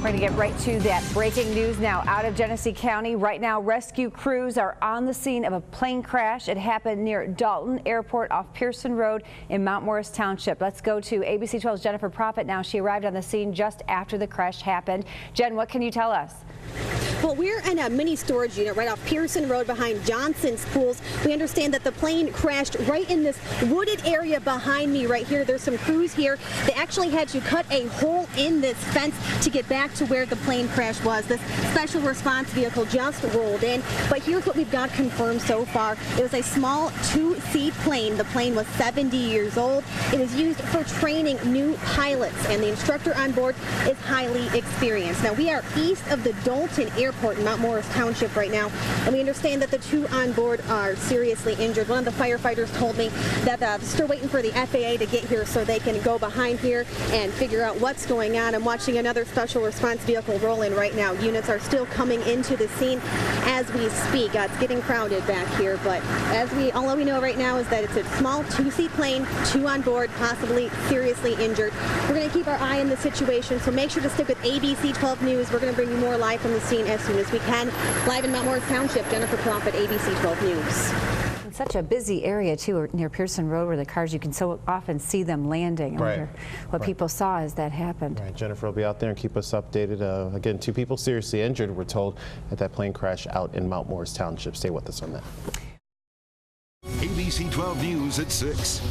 We're going to get right to that breaking news now out of Genesee County. Right now, rescue crews are on the scene of a plane crash. It happened near Dalton Airport off Pearson Road in Mount Morris Township. Let's go to ABC 12's Jennifer Profitt now. She arrived on the scene just after the crash happened. Jen, what can you tell us? Well, we're in a mini storage unit right off Pearson Road behind Johnson's Pools. We understand that the plane crashed right in this wooded area behind me right here. There's some crews here. They actually had to cut a hole in this fence to get back to where the plane crash was. This special response vehicle just rolled in. But here's what we've got confirmed so far. It was a small two-seat plane. The plane was 70 years old. It is used for training new pilots, and the instructor on board is highly experienced. Now, we are east of the Dalton Airport in Mount Morris Township right now, and we understand that the two on board are seriously injured. One of the firefighters told me that they're still waiting for the FAA to get here so they can go behind here and figure out what's going on. I'm watching another special response vehicle roll in right now. Units are still coming into the scene as we speak. It's getting crowded back here, but all we know right now is that it's a small two-seat plane, two on board, possibly seriously injured. We're going to keep our eye on the situation, so make sure to stick with ABC 12 News. We're going to bring you more live from the scene as soon as we can. Live in Mount Morris Township, Jennifer Profitt, ABC 12 News. It's such a busy area, too, near Pearson Road, where the cars, you can so often see them landing. I wonder what people saw as that happened. Right, Jennifer will be out there and keep us updated. Again, two people seriously injured, we're told, at that plane crash out in Mount Morris Township. Stay with us on that. ABC 12 News at 6.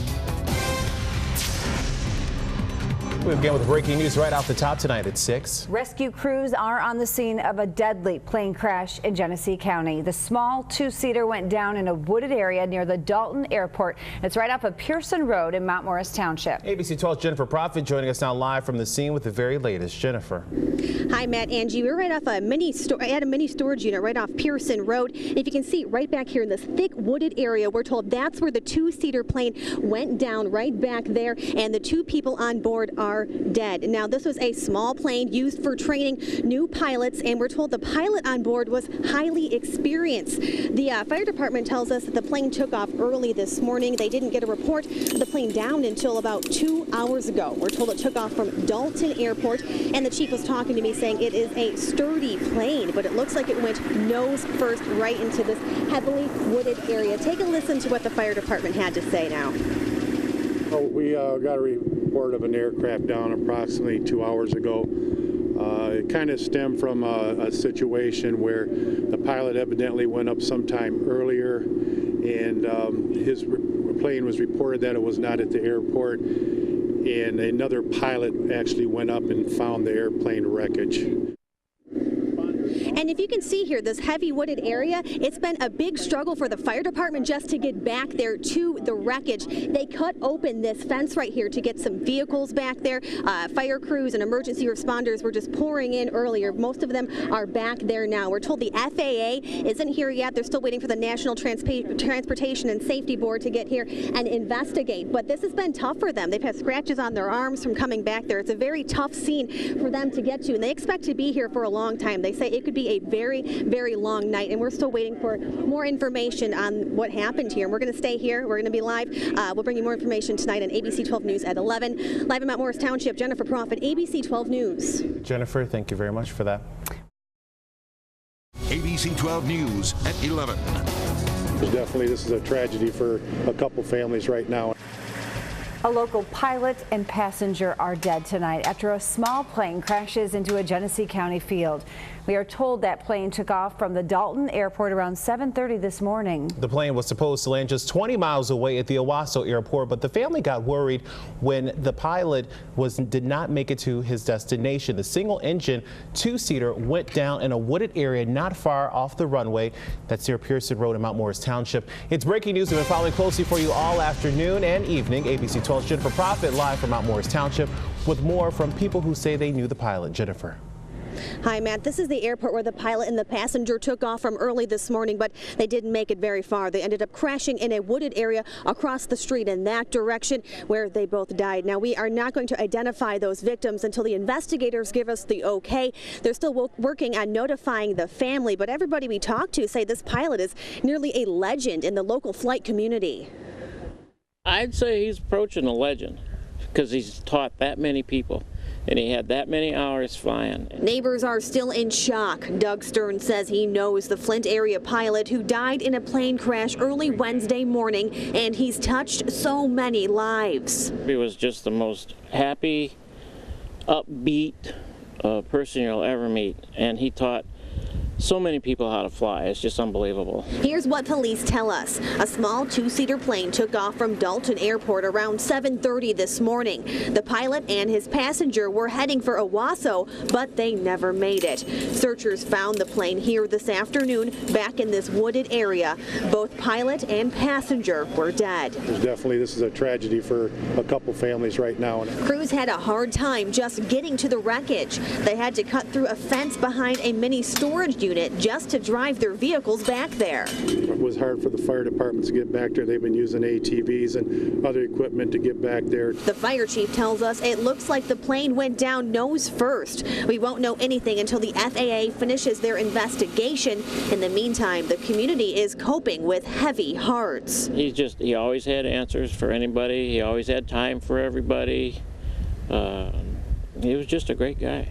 We begin with breaking news right off the top tonight at 6. Rescue crews are on the scene of a deadly plane crash in Genesee County. The small two-seater went down in a wooded area near the Dalton Airport. It's right off of Pearson Road in Mount Morris Township. ABC 12's Jennifer Profitt joining us now live from the scene with the very latest. Jennifer. Hi, Matt, Angie. We're right off a mini storage unit right off Pearson Road. And if you can see right back here in this thick wooded area, we're told that's where the two-seater plane went down right back there, and the two people on board are dead. Now, this was a small plane used for training new pilots, and we're told the pilot on board was highly experienced. The fire department tells us that the plane took off early this morning. They didn't get a report of the plane down until about 2 hours ago. We're told it took off from Dalton Airport, and the chief was talking to me saying it is a sturdy plane, but it looks like it went nose first right into this heavily wooded area. Take a listen to what the fire department had to say now. We got a report of an aircraft down approximately 2 hours ago. It kind of stemmed from a situation where the pilot evidently went up sometime earlier, and his plane was reported that it was not at the airport, and another pilot actually went up and found the airplane wreckage. And if you can see here, this heavy wooded area, it's been a big struggle for the fire department just to get back there to the wreckage. They cut open this fence right here to get some vehicles back there. Fire crews and emergency responders were just pouring in earlier. Most of them are back there now. We're told the FAA isn't here yet. They're still waiting for the National Transportation and Safety Board to get here and investigate. But this has been tough for them. They've had scratches on their arms from coming back there. It's a very tough scene for them to get to, and they expect to be here for a long time. They say it could be a very, very long night, and we're still waiting for more information on what happened here. And we're going to stay here. We're going to be live. We'll bring you more information tonight on ABC 12 News at 11. Live in Mount Morris Township, Jennifer Profitt, ABC 12 News. Jennifer, thank you very much for that. ABC 12 News at 11. Definitely, this is a tragedy for a couple families right now. A local pilot and passenger are dead tonight after a small plane crashes into a Genesee County field. We are told that plane took off from the Dalton Airport around 7:30 this morning. The plane was supposed to land just 20 miles away at the Owasso Airport, but the family got worried when the pilot did not make it to his destination. The single-engine two-seater went down in a wooded area not far off the runway. That's near Pearson Road in Mount Morris Township. It's breaking news we've been following closely for you all afternoon and evening. ABC 12's Jennifer Profitt live from Mount Morris Township with more from people who say they knew the pilot. Jennifer. Hi, Matt. This is the airport where the pilot and the passenger took off from early this morning, but they didn't make it very far. They ended up crashing in a wooded area across the street in that direction where they both died. Now, we are not going to identify those victims until the investigators give us the okay. They're still working on notifying the family, but everybody we talk to say this pilot is nearly a legend in the local flight community. I'd say he's approaching a legend because he's taught that many people. and he had that many hours flying. Neighbors are still in shock. Doug Stern says he knows the Flint area pilot who died in a plane crash early Wednesday morning, and he's touched so many lives. He was just the most happy, upbeat person you'll ever meet, and he taught so many people how to fly. It's just unbelievable. Here's what police tell us. A small two-seater plane took off from Dalton Airport around 7:30 this morning. The pilot and his passenger were heading for Owasso, but they never made it. Searchers found the plane here this afternoon back in this wooded area. Both pilot and passenger were dead. This is a tragedy for a couple families right now. Crews had a hard time just getting to the wreckage. They had to cut through a fence behind a mini storage unit just to drive their vehicles back there. It was hard for the fire departments to get back there. They've been using ATVs and other equipment to get back there. The fire chief tells us it looks like the plane went down nose first. We won't know anything until the FAA finishes their investigation. In the meantime, the community is coping with heavy hearts. He always had answers for anybody. He always had time for everybody. He was just a great guy.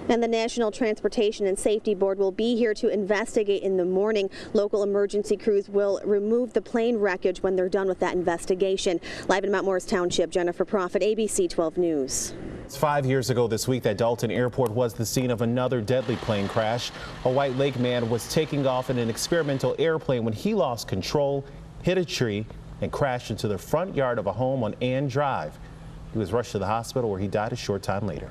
And the National Transportation and Safety Board will be here to investigate in the morning. Local emergency crews will remove the plane wreckage when they're done with that investigation. Live in Mount Morris Township, Jennifer Profitt, ABC 12 News. It's 5 years ago this week that Dalton Airport was the scene of another deadly plane crash. A White Lake man was taking off in an experimental airplane when he lost control, hit a tree, and crashed into the front yard of a home on Ann Drive. He was rushed to the hospital where he died a short time later.